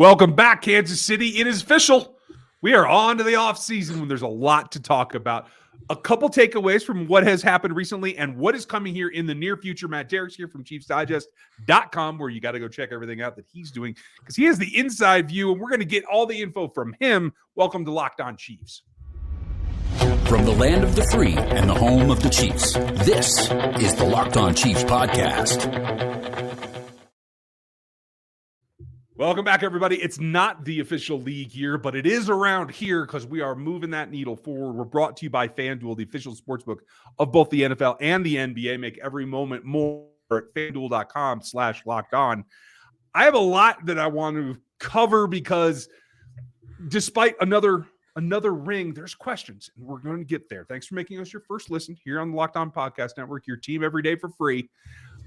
Welcome back, Kansas City. It is official. We are on to the offseason when there's a lot to talk about. A couple takeaways from what has happened recently and what is coming here in the near future. Matt Derrick's here from ChiefsDigest.com, where you got to go check everything out that he's doing because he has the inside view, and we're going to get all the info from him. Welcome to Locked On Chiefs. From the land of the free and the home of the Chiefs, this is the Locked On Chiefs podcast. Welcome back, everybody. It's not the official league year, but it is around here because we are moving that needle forward. We're brought to you by FanDuel, the official sportsbook of both the NFL and the NBA. Make every moment more at FanDuel.com/lockedon. I have a lot that I want to cover because despite another ring, there's questions, and we're going to get there. Thanks for making us your first listen here on the Locked On Podcast Network, your team every day for free.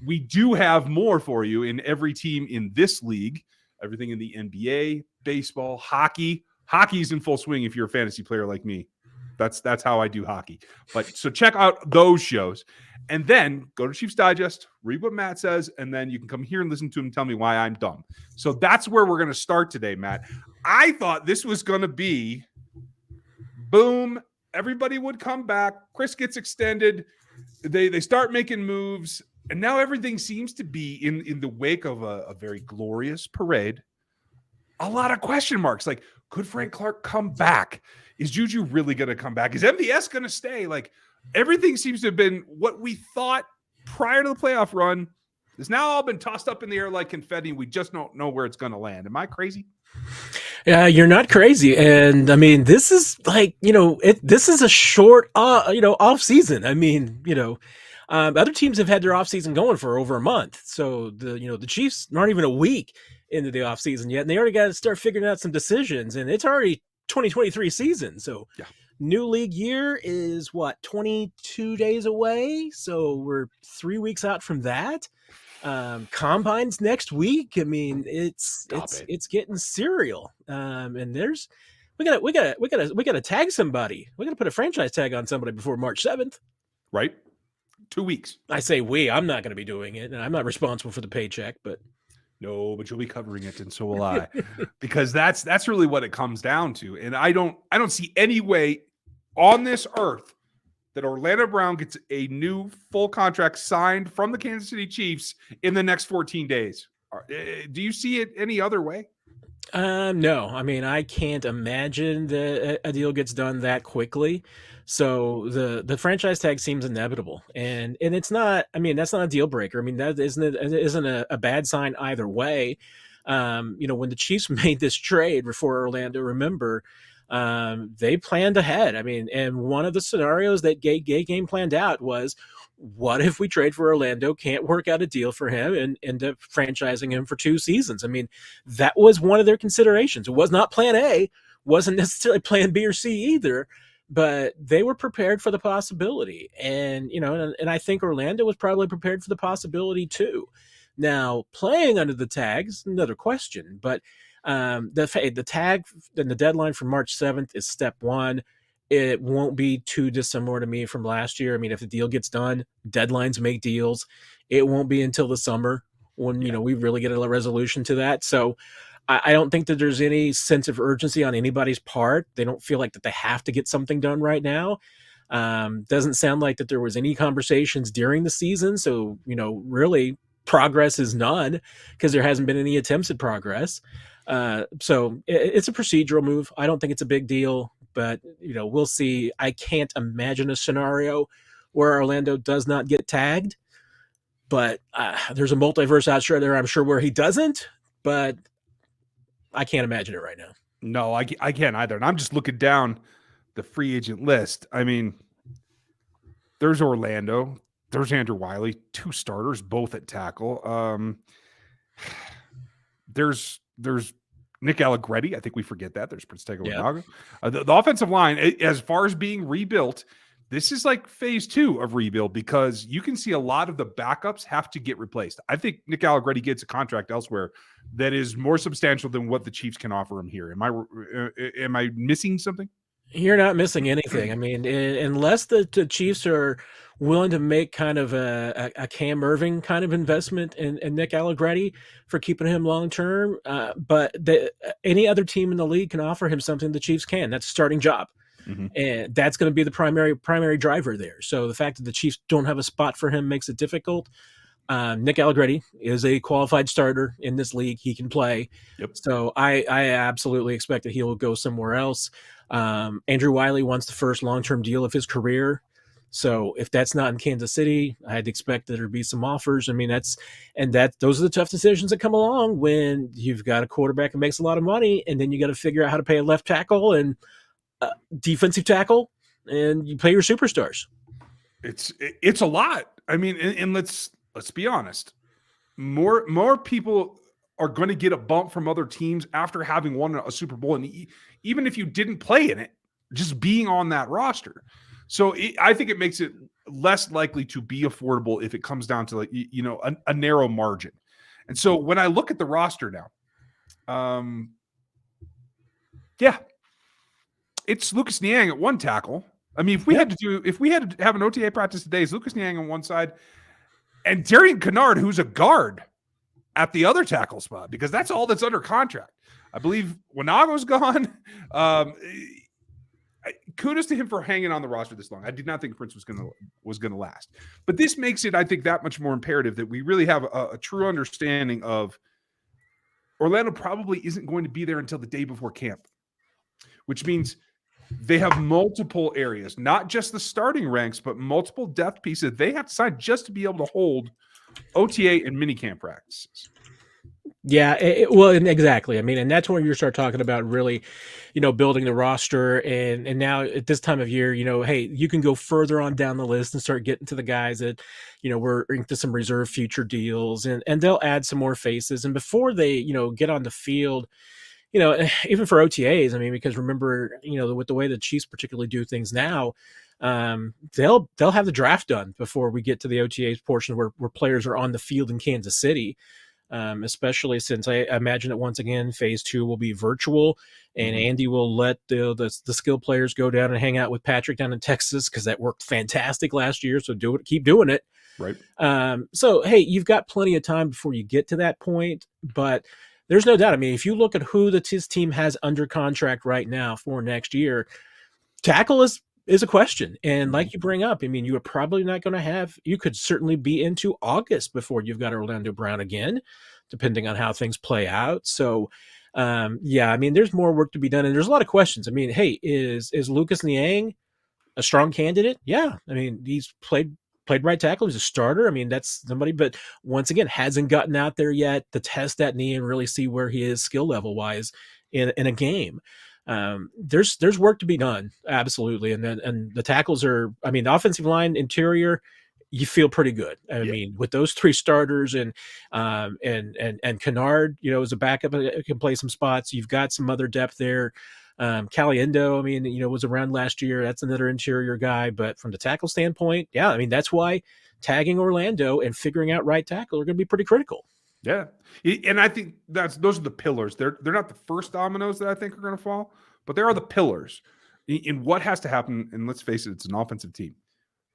We do have more for you in every team in this league. Everything in the NBA, baseball, hockey. Hockey's in full swing if you're a fantasy player like me. That's how I do hockey. But so check out those shows. And then go to Chiefs Digest, read what Matt says, and then you can come here and listen to him tell me why I'm dumb. So that's where we're going to start today, Matt. I thought this was going to be boom, everybody would come back. Chris gets extended. They start making moves. And now everything seems to be in the wake of a very glorious parade. A lot of question marks. Like, could Frank Clark come back? Is Juju really going to come back? Is MVS going to stay? Like, everything seems to have been what we thought prior to the playoff run. It's now all been tossed up in the air like confetti. We just don't know where it's going to land. Am I crazy? Yeah, you're not crazy. And I mean, this is like, this is a short, off season. I mean, other teams have had their offseason going for over a month. So the Chiefs aren't even a week into the offseason yet, and they already got to start figuring out some decisions. And it's already 2023 season. So yeah. New league year is 22 days away. So we're 3 weeks out from that. Combines next week. I mean, it's getting serial. And we gotta tag somebody. We gotta put a franchise tag on somebody before March 7th. Right. 2 weeks. I say I'm not going to be doing it, and I'm not responsible for the paycheck, but no, but you'll be covering it, and so will I, because that's really what it comes down to. And I don't see any way on this earth that Orlando Brown gets a new full contract signed from the Kansas City Chiefs in the next 14 days. Do you see it any other way? No. I mean, I can't imagine that a deal gets done that quickly. So the franchise tag seems inevitable, and it's not. I mean, that's not a deal breaker. I mean, that isn't a bad sign either way. When the Chiefs made this trade before Orlando, remember, they planned ahead. I mean, and one of the scenarios that Gay game planned out was, what if we trade for Orlando, can't work out a deal for him, and end up franchising him for 2 seasons? I mean, that was one of their considerations. It was not plan A, wasn't necessarily plan B or C either, but they were prepared for the possibility. And, and I think Orlando was probably prepared for the possibility too. Now, playing under the tags, another question, but the tag and the deadline for March 7th is step one. It won't be too dissimilar to me from last year. I mean, if the deal gets done, deadlines make deals. It won't be until the summer when, we really get a resolution to that. So I don't think that there's any sense of urgency on anybody's part. They don't feel like that they have to get something done right now. Doesn't sound like that there was any conversations during the season. So, really progress is none because there hasn't been any attempts at progress. So it's a procedural move. I don't think it's a big deal, but, we'll see. I can't imagine a scenario where Orlando does not get tagged, but there's a multiverse out there, I'm sure, where he doesn't, but I can't imagine it right now. No, I can't either. And I'm just looking down the free agent list. I mean, there's Orlando. There's Andrew Wiley, 2 starters, both at tackle. There's Nick Allegretti. I think we forget that. There's Prince Tagovailoa. The offensive line, as far as being rebuilt, this is like phase 2 of rebuild because you can see a lot of the backups have to get replaced. I think Nick Allegretti gets a contract elsewhere that is more substantial than what the Chiefs can offer him here. Am I missing something? You're not missing anything. I mean, unless the Chiefs are willing to make kind of a Cam Irving kind of investment in Nick Allegretti for keeping him long term, but any other team in the league can offer him something the Chiefs can. That's a starting job. Mm-hmm. And that's going to be the primary driver there. So the fact that the Chiefs don't have a spot for him makes it difficult. Nick Allegretti is a qualified starter in this league. He can play. Yep. So I absolutely expect that he will go somewhere else. Andrew Wiley wants the first long-term deal of his career. So if that's not in Kansas City, I'd expect that there'd be some offers. I mean, those are the tough decisions that come along when you've got a quarterback that makes a lot of money, and then you got to figure out how to pay a left tackle and defensive tackle, and you pay your superstars. It's a lot. I mean, and let's be honest. More people are going to get a bump from other teams after having won a Super Bowl, and even if you didn't play in it, just being on that roster. So I think it makes it less likely to be affordable if it comes down to a narrow margin. And so when I look at the roster now, it's Lucas Niang at one tackle. I mean, if we had to have an OTA practice today, it's Lucas Niang on one side and Darian Kennard, who's a guard, at the other tackle spot, because that's all that's under contract. I believe Wanago's gone. Kudos to him for hanging on the roster this long. I did not think Prince was going to last, but this makes it, I think, that much more imperative that we really have a true understanding of Orlando probably isn't going to be there until the day before camp, which means they have multiple areas, not just the starting ranks, but multiple depth pieces they have to sign just to be able to hold OTA and minicamp practices. Yeah, exactly. I mean, and that's when you start talking about really, building the roster. And now at this time of year, hey, you can go further on down the list and start getting to the guys that, we're into some reserve future deals, and they'll add some more faces. And before they, get on the field, even for OTAs, I mean, because remember, with the way the Chiefs particularly do things now, they'll have the draft done before we get to the OTAs portion where players are on the field in Kansas City. Especially since I imagine that once again, phase 2 will be virtual, and Andy will let the skill players go down and hang out with Patrick down in Texas, because that worked fantastic last year. So keep doing it. Right. So, hey, you've got plenty of time before you get to that point, but there's no doubt. I mean, if you look at who his team has under contract right now for next year, tackle is a question. And like you bring up, I mean, you are probably not going to you could certainly be into August before you've got Orlando Brown again, depending on how things play out. So, I mean, there's more work to be done, and there's a lot of questions. I mean, hey, is Lucas Niang a strong candidate? Yeah. I mean, he's played right tackle. He's a starter. I mean, that's somebody, but once again, hasn't gotten out there yet to test that knee and really see where he is skill level wise in a game. There's work to be done. Absolutely. And the tackles are, I mean, the offensive line, interior, you feel pretty good. I mean, with those 3 starters and Kennard, as a backup, can play some spots. You've got some other depth there. Caliendo, I mean, was around last year. That's another interior guy. But from the tackle standpoint, yeah, I mean, that's why tagging Orlando and figuring out right tackle are going to be pretty critical. Yeah. And I think those are the pillars. They're not the first dominoes that I think are going to fall, but they are the pillars in what has to happen. And let's face it, it's an offensive team.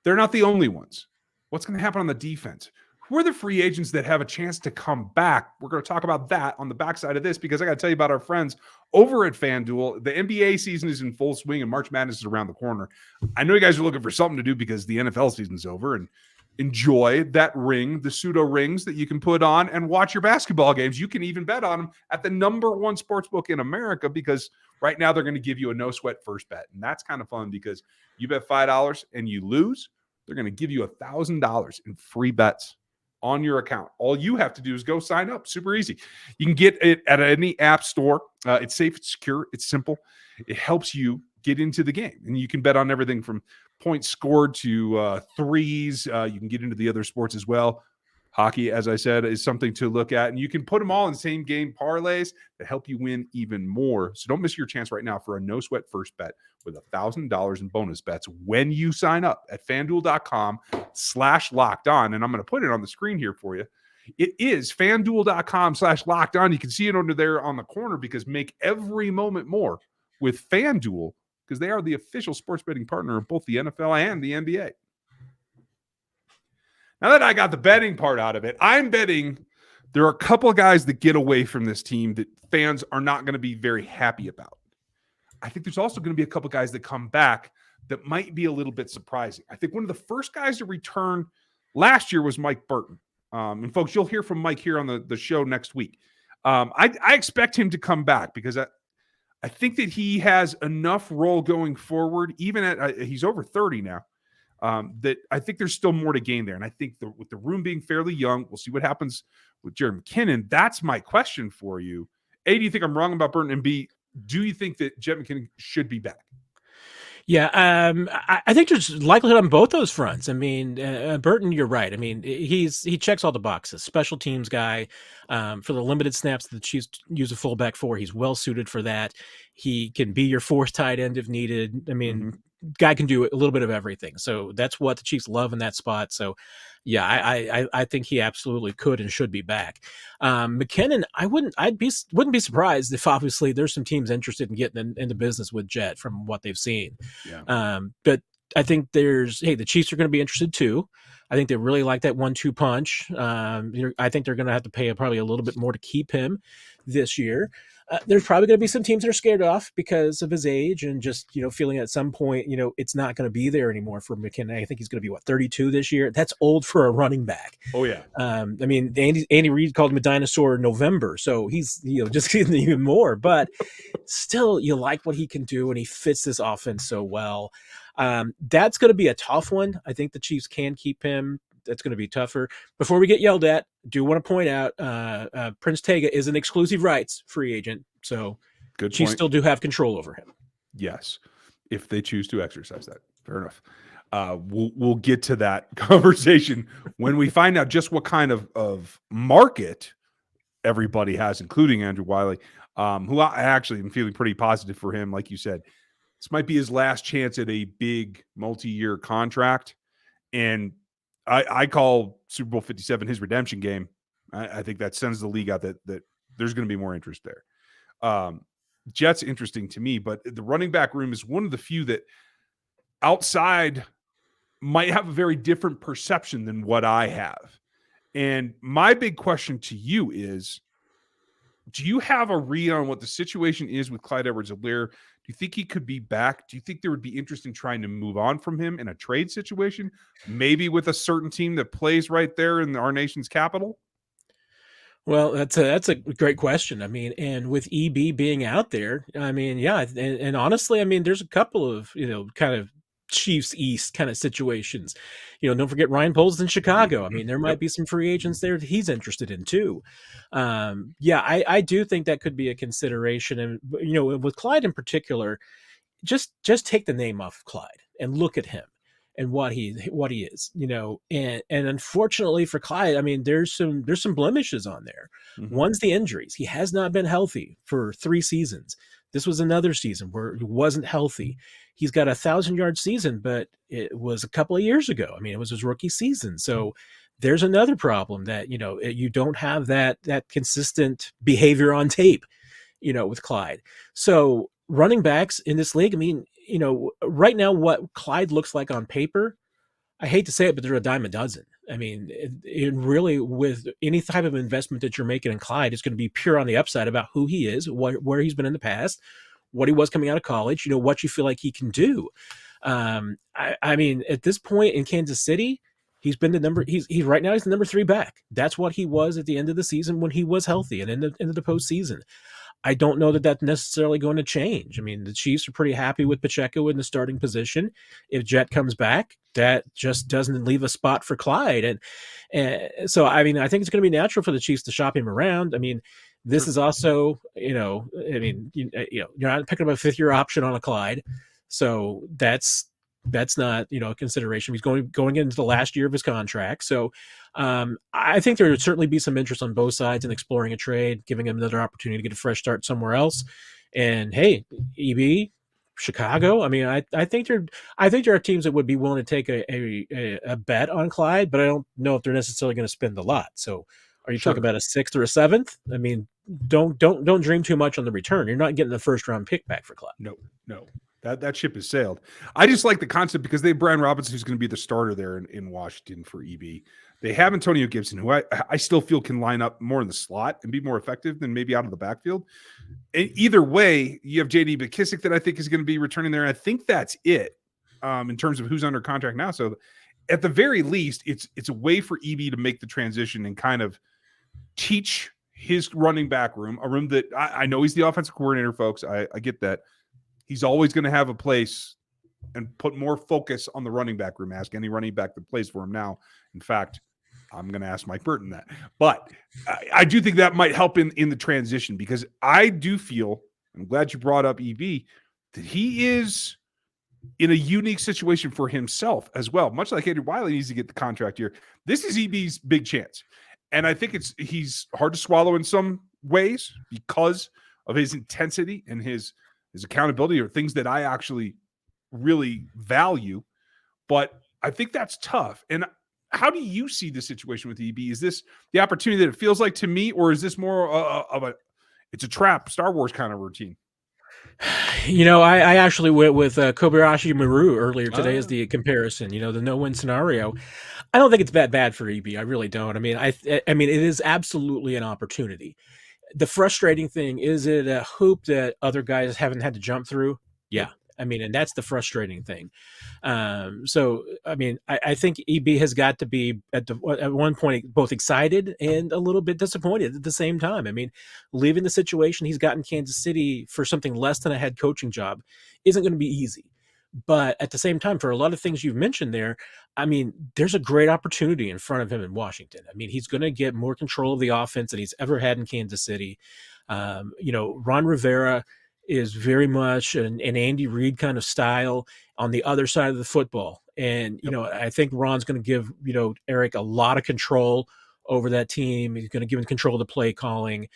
They're not the only ones. What's going to happen on the defense? Who are the free agents that have a chance to come back? We're going to talk about that on the backside of this, because I got to tell you about our friends over at FanDuel. The NBA season is in full swing and March Madness is around the corner. I know you guys are looking for something to do because the NFL season's over, and enjoy that ring, the pseudo rings that you can put on and watch your basketball games. You can even bet on them at the #1 sportsbook in America, because right now they're going to give you a no sweat first bet. And that's kind of fun, because you bet $5 and you lose, they're going to give you $1,000 in free bets on your account. All you have to do is go sign up. Super easy. You can get it at any app store. It's safe, it's secure, it's simple. It helps you get into the game, and you can bet on everything from points scored to threes. You can get into the other sports as well. Hockey, as I said, is something to look at, and you can put them all in same game parlays that help you win even more. So don't miss your chance right now for a no sweat first bet with $1,000 in bonus bets when you sign up at FanDuel.com/locked-on. And I'm going to put it on the screen here for you. It is FanDuel.com/locked-on. You can see it under there on the corner, because make every moment more with FanDuel because they are the official sports betting partner of both the NFL and the NBA. Now that I got the betting part out of it, I'm betting there are a couple of guys that get away from this team that fans are not going to be very happy about. I think there's also going to be a couple of guys that come back that might be a little bit surprising. I think one of the first guys to return last year was Mike Burton. And folks, you'll hear from Mike here on the show next week. I expect him to come back because I think that he has enough role going forward, even at he's over 30 now, that I think there's still more to gain there. And I think with the room being fairly young, we'll see what happens with Jared McKinnon. That's my question for you. A, do you think I'm wrong about Burton? And B, do you think that Jet McKinnon should be back? Yeah, I think there's likelihood on both those fronts. I mean, Burton, you're right. I mean, he checks all the boxes. Special teams guy, for the limited snaps that the Chiefs use a fullback for, he's well suited for that. He can be your fourth tight end if needed. I mean, guy can do a little bit of everything. So that's what the Chiefs love in that spot. So, yeah, I think he absolutely could and should be back. McKinnon, wouldn't be surprised if obviously there's some teams interested in getting into business with Jet from what they've seen. Yeah. But I think the Chiefs are going to be interested too. I think they really like that 1-2 punch. I think they're going to have to pay probably a little bit more to keep him this year. There's probably going to be some teams that are scared off because of his age and just, feeling at some point, it's not going to be there anymore for McKinnon. I think he's going to be 32 this year. That's old for a running back. Oh yeah. I mean, Andy Reid called him a dinosaur in November. So he's, just getting even more, but still you like what he can do and he fits this offense so well. That's going to be a tough one. I think the Chiefs can keep him. That's going to be tougher. Before we get yelled at, do want to point out Prince Tega is an exclusive rights free agent, so good Chiefs point. still do have control over him. Yes, if they choose to exercise that. Fair enough. We'll get to that conversation when we find out just what kind of market everybody has, including Andrew Wiley, who I actually am feeling pretty positive for him. Like you said, this might be his last chance at a big multi-year contract, and I call Super Bowl 57 his redemption game. I think that sends the league out that there's going to be more interest there. Jets interesting to me, but the running back room is one of the few that outside might have a very different perception than what I have. And my big question to you is, do you have a read on what the situation is with Clyde Edwards-Helaire? Do you think he could be back? Do you think there would be interest in trying to move on from him in a trade situation, maybe with a certain team that plays right there in our nation's capital? Well, that's a great question. I mean, and with EB being out there, I mean, yeah, and honestly, I mean, there's a couple of kind of Chiefs East kind of situations. Don't forget Ryan Poles in Chicago. I mean, there might be some free agents there that he's interested in too. Yeah, I do think that could be a consideration. And with Clyde in particular, just take the name off of Clyde and look at him and what he is. And unfortunately for Clyde, I mean, there's some blemishes on there. Mm-hmm. One's the injuries. He has not been healthy for 3 seasons. This was another season where he wasn't healthy. He's got a 1,000-yard season, but it was a couple of years ago. I mean, it was his rookie season. So there's another problem that, you don't have that consistent behavior on tape, with Clyde. So running backs in this league, I mean, right now what Clyde looks like on paper, I hate to say it, but they're a dime a dozen. I mean, it really, with any type of investment that you're making in Clyde, it's going to be pure on the upside about who he is, where he's been in the past, what he was coming out of college, what you feel like he can do. I mean, at this point in Kansas City, he's been he's right now he's the number 3 back. That's what he was at the end of the season when he was healthy and into the postseason. I don't know that that's necessarily going to change. I mean, the Chiefs are pretty happy with Pacheco in the starting position. If Jet comes back, that just doesn't leave a spot for Clyde. And so, I mean, I think it's going to be natural for the Chiefs to shop him around. I mean, this is also, you're not picking up a 5th-year option on a Clyde. So that's not, a consideration. He's going into the last year of his contract. So I think there would certainly be some interest on both sides in exploring a trade, giving him another opportunity to get a fresh start somewhere else. And hey, EB, Chicago. I mean, I think there are teams that would be willing to take a bet on Clyde, but I don't know if they're necessarily going to spend a lot. So are you talking about a 6th or a 7th? I mean, don't dream too much on the return. You're not getting the 1st round pick back for Clyde. No. That ship has sailed. I just like the concept because they have Brian Robinson, who's going to be the starter there in Washington for EB. They have Antonio Gibson, who I still feel can line up more in the slot and be more effective than maybe out of the backfield. And either way, you have J.D. McKissick that I think is going to be returning there. And I think that's it in terms of who's under contract now. So at the very least, it's a way for EB to make the transition and kind of teach his running back room, a room that I know he's the offensive coordinator, folks. I get that. He's always going to have a place and put more focus on the running back room. Ask any running back that plays for him now. In fact, I'm going to ask Mike Burton that. But I do think that might help in the transition because I do feel, I'm glad you brought up EB, that he is in a unique situation for himself as well. Much like Andrew Wiley needs to get the contract here. This is EB's big chance. And I think he's hard to swallow in some ways because of his intensity and his accountability, or things that I actually really value. But I think that's tough. And how do you see the situation with EB? Is this the opportunity that it feels like to me, or is this more of it's a trap Star Wars kind of routine? I actually went with Kobayashi Maru earlier today as the comparison, the no-win scenario. I don't think it's that bad for EB. I really don't. I mean, it is absolutely an opportunity. The frustrating thing, is it a hoop that other guys haven't had to jump through? Yeah. I mean, and that's the frustrating thing. So, I mean, I think EB has got to be at one point both excited and a little bit disappointed at the same time. I mean, leaving the situation he's got in Kansas City for something less than a head coaching job isn't going to be easy. But at the same time, for a lot of things you've mentioned there, I mean, there's a great opportunity in front of him in Washington. I mean, he's going to get more control of the offense than he's ever had in Kansas City. Ron Rivera is very much an Andy Reid kind of style on the other side of the football. And, I think Ron's going to give, Eric a lot of control over that team. He's going to give him control of the play calling.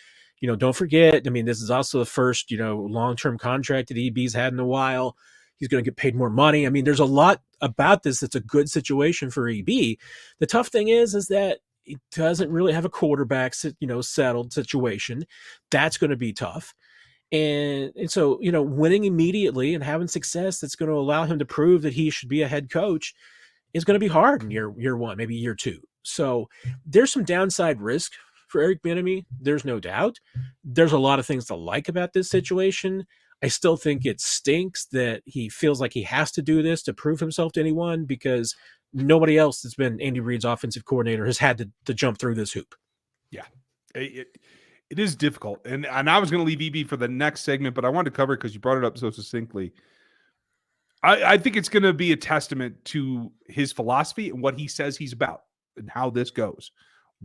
Don't forget, I mean, this is also the first, long-term contract that EB's had in a while. He's going to get paid more money. I mean, there's a lot about this that's a good situation for EB. The tough thing is that he doesn't really have a quarterback, settled situation. That's going to be tough. And so, winning immediately and having success that's going to allow him to prove that he should be a head coach is going to be hard in year one, maybe year two. So there's some downside risk for Eric Bieniemy. There's no doubt. There's a lot of things to like about this situation. I still think it stinks that he feels like he has to do this to prove himself to anyone, because nobody else that's been Andy Reid's offensive coordinator has had to jump through this hoop. Yeah, it is difficult. And I was going to leave EB for the next segment, but I wanted to cover it because you brought it up so succinctly. I think it's going to be a testament to his philosophy and what he says he's about and how this goes.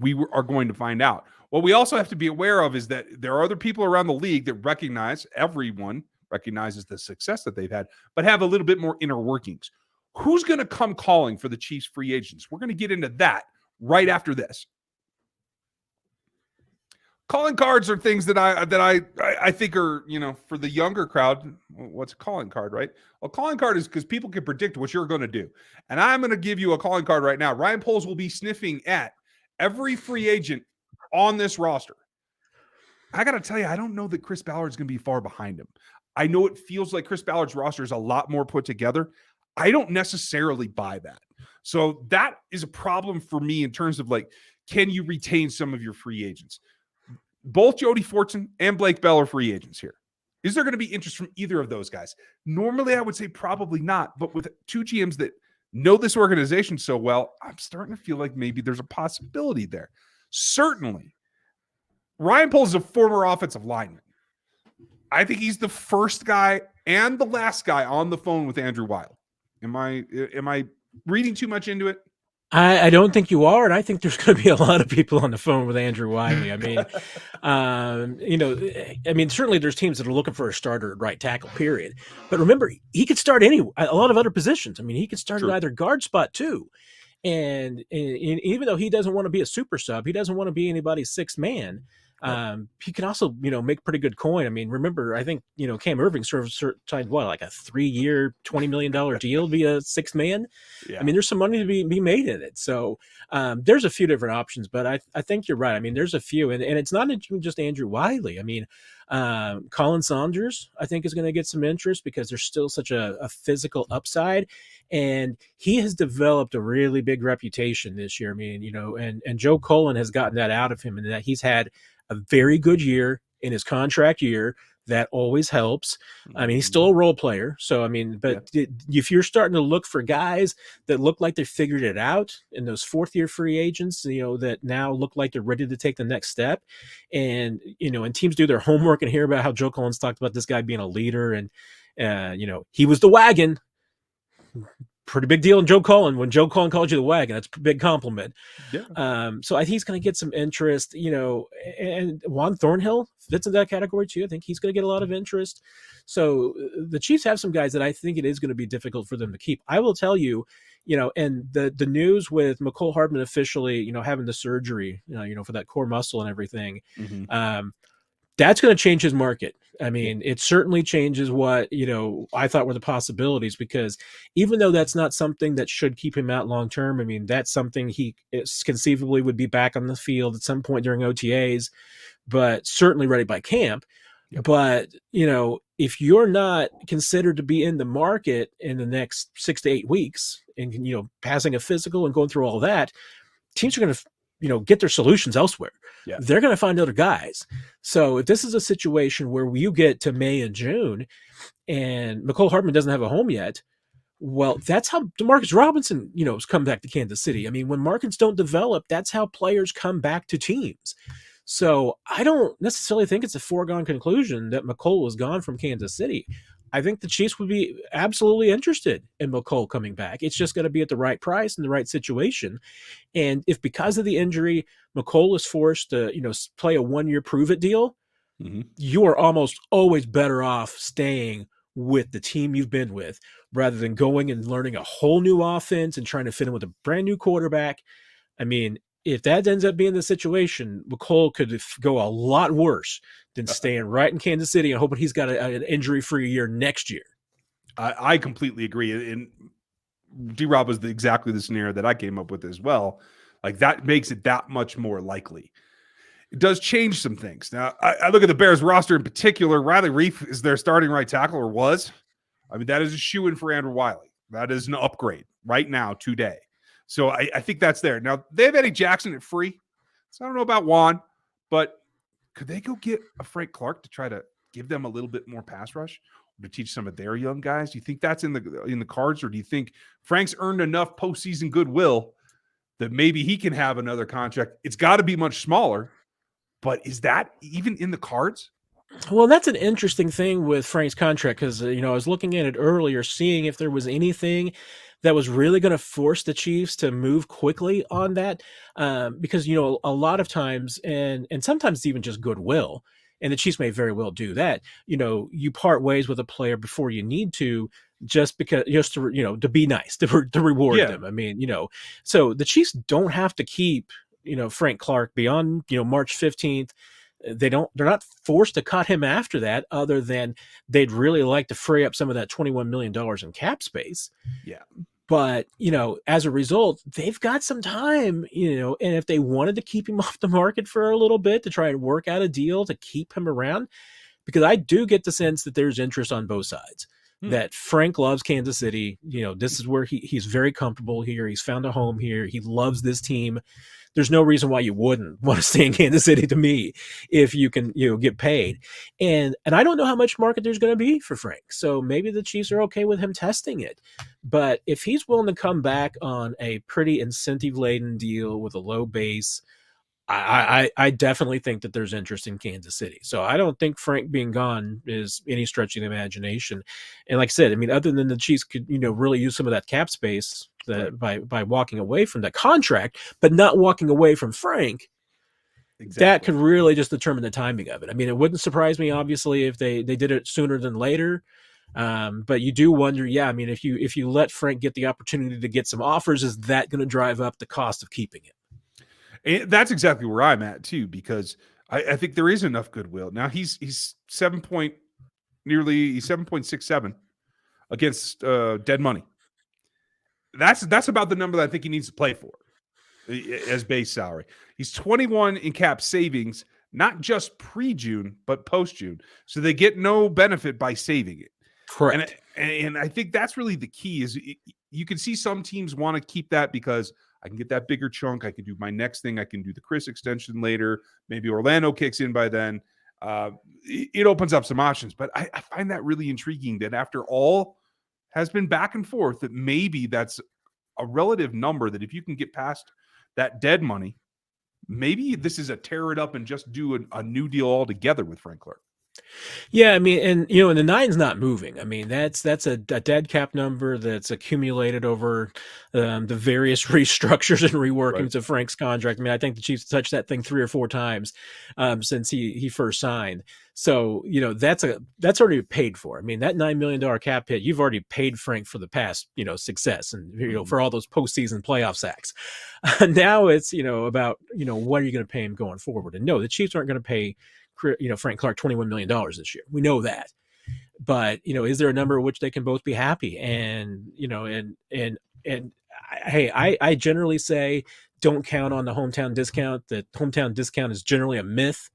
We are going to find out. What we also have to be aware of is that there are other people around the league that everyone recognizes the success that they've had, but have a little bit more inner workings. Who's going to come calling for the Chiefs free agents? We're going to get into that right after this. Calling cards are things that I think are, for the younger crowd. What's a calling card, right? A calling card is because people can predict what you're going to do. And I'm going to give you a calling card right now. Ryan Poles will be sniffing at every free agent on this roster. I got to tell you, I don't know that Chris Ballard is going to be far behind him. I know it feels like Chris Ballard's roster is a lot more put together. I don't necessarily buy that. So that is a problem for me in terms of can you retain some of your free agents? Both Jody Fortson and Blake Bell are free agents here. Is there going to be interest from either of those guys? Normally, I would say probably not. But with two GMs that know this organization so well, I'm starting to feel like maybe there's a possibility there. Certainly, Ryan Poles is a former offensive lineman. I think he's the first guy and the last guy on the phone with Andrew Wiley. Am I reading too much into it? I don't think you are, and I think there's going to be a lot of people on the phone with Andrew Wiley. I mean, certainly there's teams that are looking for a starter at right tackle, period. But remember, he could start a lot of other positions. I mean, he could start at either guard spot too. And even though he doesn't want to be a super sub, he doesn't want to be anybody's sixth man. He can also, make pretty good coin. I mean, remember, I think, Cam Irving signed like a 3-year, $20 million deal via sixth man. Yeah. I mean, there's some money to be made in it. So there's a few different options, but I think you're right. I mean, there's a few, and it's not just Andrew Wiley. I mean, Colin Saunders, I think, is going to get some interest because there's still such a physical upside, and he has developed a really big reputation this year. I mean, and Joe Cullen has gotten that out of him, and that he's had a very good year in his contract year. That always helps. I mean, he's still a role player. So, I mean, but if you're starting to look for guys that look like they figured it out, and those fourth-year free agents, that now look like they're ready to take the next step, and, and teams do their homework and hear about how Joe Collins talked about this guy being a leader, and, he was the wagon. Pretty big deal in Joe Cullen. When Joe Cullen called you the wagon, that's a big compliment. Yeah. So I think he's going to get some interest, and Juan Thornhill fits in that category too. I think he's going to get a lot of interest. So the Chiefs have some guys that I think it is going to be difficult for them to keep. I will tell you, and the news with McCole Hardman officially, having the surgery, for that core muscle and everything, that's going to change his market. I mean, it certainly changes what, I thought were the possibilities, because even though that's not something that should keep him out long term, I mean, that's something he conceivably would be back on the field at some point during OTAs, but certainly ready by camp. Yep. But, if you're not considered to be in the market in the next 6 to 8 weeks and, passing a physical and going through all that, teams are going to get their solutions elsewhere. Yeah. They're going to find other guys. So if this is a situation where you get to May and June and McCole Hardman doesn't have a home yet, well, that's how DeMarcus Robinson, has come back to Kansas City. I mean, when markets don't develop, that's how players come back to teams. So I don't necessarily think it's a foregone conclusion that McCole was gone from Kansas City. I think the Chiefs would be absolutely interested in McCole coming back. It's just got to be at the right price and the right situation. And if because of the injury, McCole is forced to, play a 1-year prove-it deal, you are almost always better off staying with the team you've been with rather than going and learning a whole new offense and trying to fit in with a brand new quarterback. I mean, if that ends up being the situation, McCole could go a lot worse than staying right in Kansas City and hoping he's got an injury-free year next year. I completely agree. And D-Rob was exactly the scenario that I came up with as well. Like, that makes it that much more likely. It does change some things. Now, I look at the Bears roster in particular. Riley Reiff is their starting right tackle, or was. I mean, that is a shoo-in for Andrew Wiley. That is an upgrade right now, today. So I think that's there. Now, they have Eddie Jackson at free. So I don't know about Juan, but could they go get a Frank Clark to try to give them a little bit more pass rush, or to teach some of their young guys? Do you think that's in the cards, or do you think Frank's earned enough postseason goodwill that maybe he can have another contract? It's got to be much smaller, but is that even in the cards? Well, that's an interesting thing with Frank's contract because, I was looking at it earlier, seeing if there was anything that was really going to force the Chiefs to move quickly on that. Because, a lot of times, and sometimes even just goodwill, and the Chiefs may very well do that, you part ways with a player before you need to, just to, to be nice, to reward them. I mean, so the Chiefs don't have to keep, Frank Clark beyond, March 15th. They're not forced to cut him after that, other than they'd really like to free up some of that $21 million in cap space. Yeah. But, as a result, they've got some time, and if they wanted to keep him off the market for a little bit to try and work out a deal to keep him around, because I do get the sense that there's interest on both sides, that Frank loves Kansas City. This is where he's very comfortable here. He's found a home here. He loves this team. There's no reason why you wouldn't want to stay in Kansas City, to me, if you can, get paid. And I don't know how much market there's going to be for Frank. So maybe the Chiefs are okay with him testing it. But if he's willing to come back on a pretty incentive-laden deal with a low base, I definitely think that there's interest in Kansas City. So I don't think Frank being gone is any stretch of the imagination. And like I said, I mean, other than the Chiefs could, really use some of that cap space by walking away from that contract, but not walking away from Frank, that could really just determine the timing of it. I mean, it wouldn't surprise me, obviously, if they did it sooner than later. But you do wonder, I mean, if you let Frank get the opportunity to get some offers, is that going to drive up the cost of keeping it? And that's exactly where I'm at too, because I think there is enough goodwill. Now he's 7.67 against dead money. That's about the number that I think he needs to play for as base salary. He's 21 in cap savings, not just pre-June, but post-June. So they get no benefit by saving it. Correct. And I think that's really the key is you can see some teams want to keep that because I can get that bigger chunk. I can do my next thing. I can do the Chris extension later. Maybe Orlando kicks in by then. It opens up some options. But I find that really intriguing that after all has been back and forth, that maybe that's a relative number that if you can get past that dead money, maybe this is a tear it up and just do a new deal altogether with Frank Clark. Yeah, I mean, and the 9's not moving. I mean, that's a dead cap number that's accumulated over the various restructures and reworkings of Frank's contract. I mean, I think the Chiefs touched that thing 3 or 4 times since he first signed. So that's already paid for. I mean, that $9 million cap hit, you've already paid Frank for the past success and for all those postseason playoff sacks. Now it's about what are you going to pay him going forward? And no, the Chiefs aren't going to pay Frank Clark $21 million this year. We know that. But, is there a number at which they can both be happy? And, hey, I generally say don't count on the hometown discount. The hometown discount is generally a myth.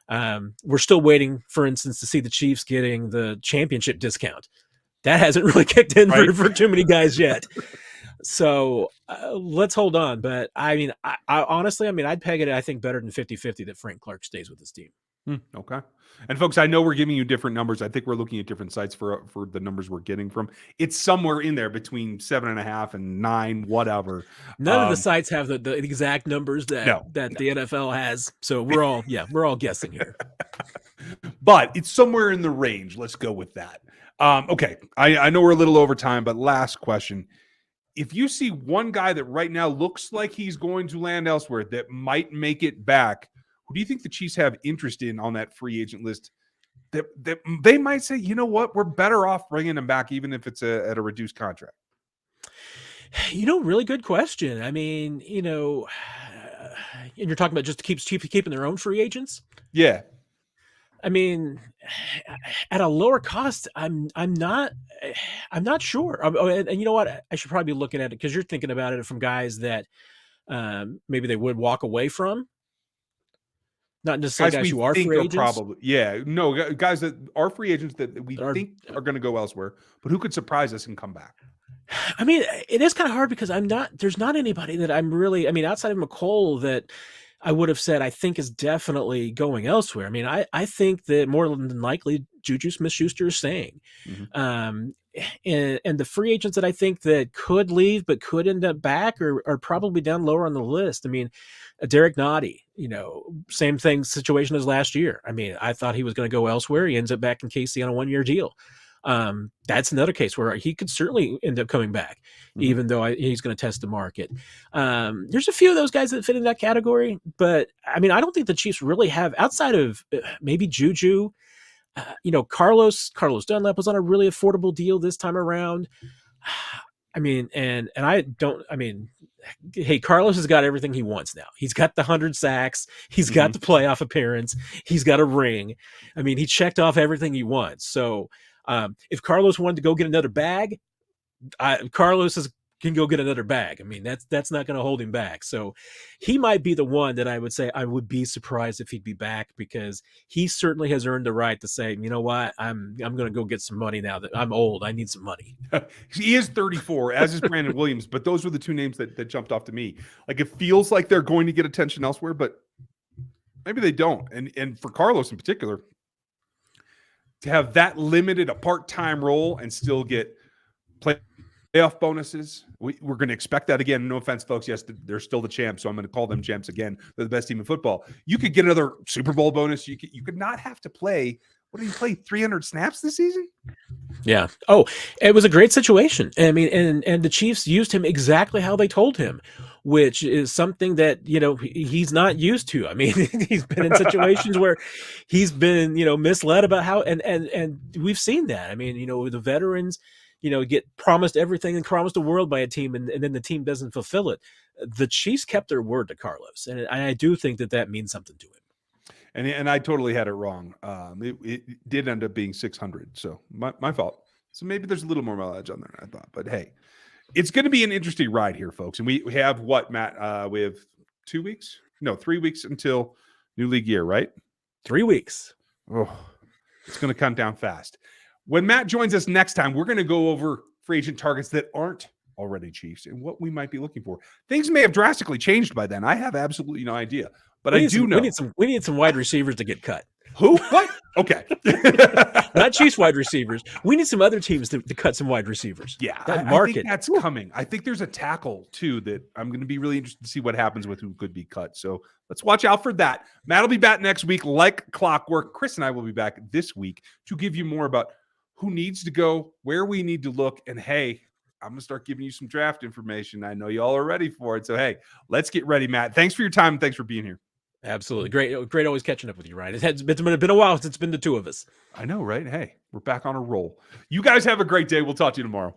We're still waiting, for instance, to see the Chiefs getting the championship discount. That hasn't really kicked in for too many guys yet. So let's hold on. But I mean, I honestly, I'd peg it, I think, better than 50-50 that Frank Clark stays with his team. Okay. And folks, I know we're giving you different numbers. I think we're looking at different sites for the numbers we're getting from. It's somewhere in there between 7.5 and 9, whatever. None of the sites have the exact numbers that the NFL has. So we're all guessing here. But it's somewhere in the range. Let's go with that. Okay. I know we're a little over time, but last question. If you see one guy that right now looks like he's going to land elsewhere that might make it back, who do you think the Chiefs have interest in on that free agent list that they might say, you know what, we're better off bringing him back even if it's at a reduced contract? Really good question. I mean, and you're talking about just keeping their own free agents? Yeah. I mean, at a lower cost, I'm not sure. And you know what? I should probably be looking at it because you're thinking about it from guys that maybe they would walk away from. Not necessarily guys who are free agents. Guys that are free agents that we think are going to go elsewhere, but who could surprise us and come back. I mean, it is kind of hard because there's not anybody that I'm really, outside of McCole that I would have said I think is definitely going elsewhere. I mean, I think that more than likely Juju Smith-Schuster is staying. Mm-hmm. And the free agents that I think that could leave but could end up back are probably down lower on the list. I mean, Derek Nottie, same situation as last year. I mean, I thought he was going to go elsewhere. He ends up back in KC on a 1-year deal. That's another case where he could certainly end up coming back, even though he's going to test the market. There's a few of those guys that fit in that category, but I don't think the Chiefs really have, outside of maybe Juju. Carlos Dunlap was on a really affordable deal this time around. Hey, Carlos has got everything he wants now. He's got the 100 sacks. He's got the playoff appearance. He's got a ring. He checked off everything he wants. So if Carlos wanted to go get another bag, Carlos can go get another bag. That's not going to hold him back. So he might be the one that I would say I would be surprised if he'd be back, because he certainly has earned the right to say, you know what, I'm going to go get some money now that I'm old. I need some money. He is 34, as is Brandon Williams, but those were the two names that jumped off to me. Like, it feels like they're going to get attention elsewhere, but maybe they don't. And for Carlos in particular, to have that limited, a part-time role and still get playoff bonuses, we're going to expect that again. No offense, folks. Yes, they're still the champs, so I'm going to call them champs again. They're the best team in football. You could get another Super Bowl bonus. You could not have to play. What did he play? 300 snaps this season? Yeah. Oh, it was a great situation. And the Chiefs used him exactly how they told him, which is something that, he's not used to. He's been in situations where he's been, misled about how, and we've seen that. The veterans, get promised everything and promised the world by a team, and then the team doesn't fulfill it. The Chiefs kept their word to Carlos, and I do think that means something to him. And I totally had it wrong. It did end up being 600, so my fault. So maybe there's a little more mileage on there than I thought. But hey, it's going to be an interesting ride here, folks. And we have what, Matt? We have 2 weeks? No, 3 weeks until new league year, right? 3 weeks. Oh, it's going to come down fast. When Matt joins us next time, we're going to go over free agent targets that aren't already Chiefs and what we might be looking for. Things may have drastically changed by then. I have absolutely no idea. But I do know. We need some wide receivers to get cut. Who? What? Okay. Not Chiefs wide receivers. We need some other teams to cut some wide receivers. Yeah, I think that's coming. I think there's a tackle, too, that I'm going to be really interested to see what happens with who could be cut. So let's watch out for that. Matt will be back next week like clockwork. Chris and I will be back this week to give you more about who needs to go, where we need to look, and hey, I'm going to start giving you some draft information. I know y'all are ready for it. So, hey, let's get ready, Matt. Thanks for your time. And thanks for being here. Absolutely. Great always catching up with you, Ryan. It's been a while since it's been the two of us. I know, right? Hey, we're back on a roll. You guys have a great day. We'll talk to you tomorrow.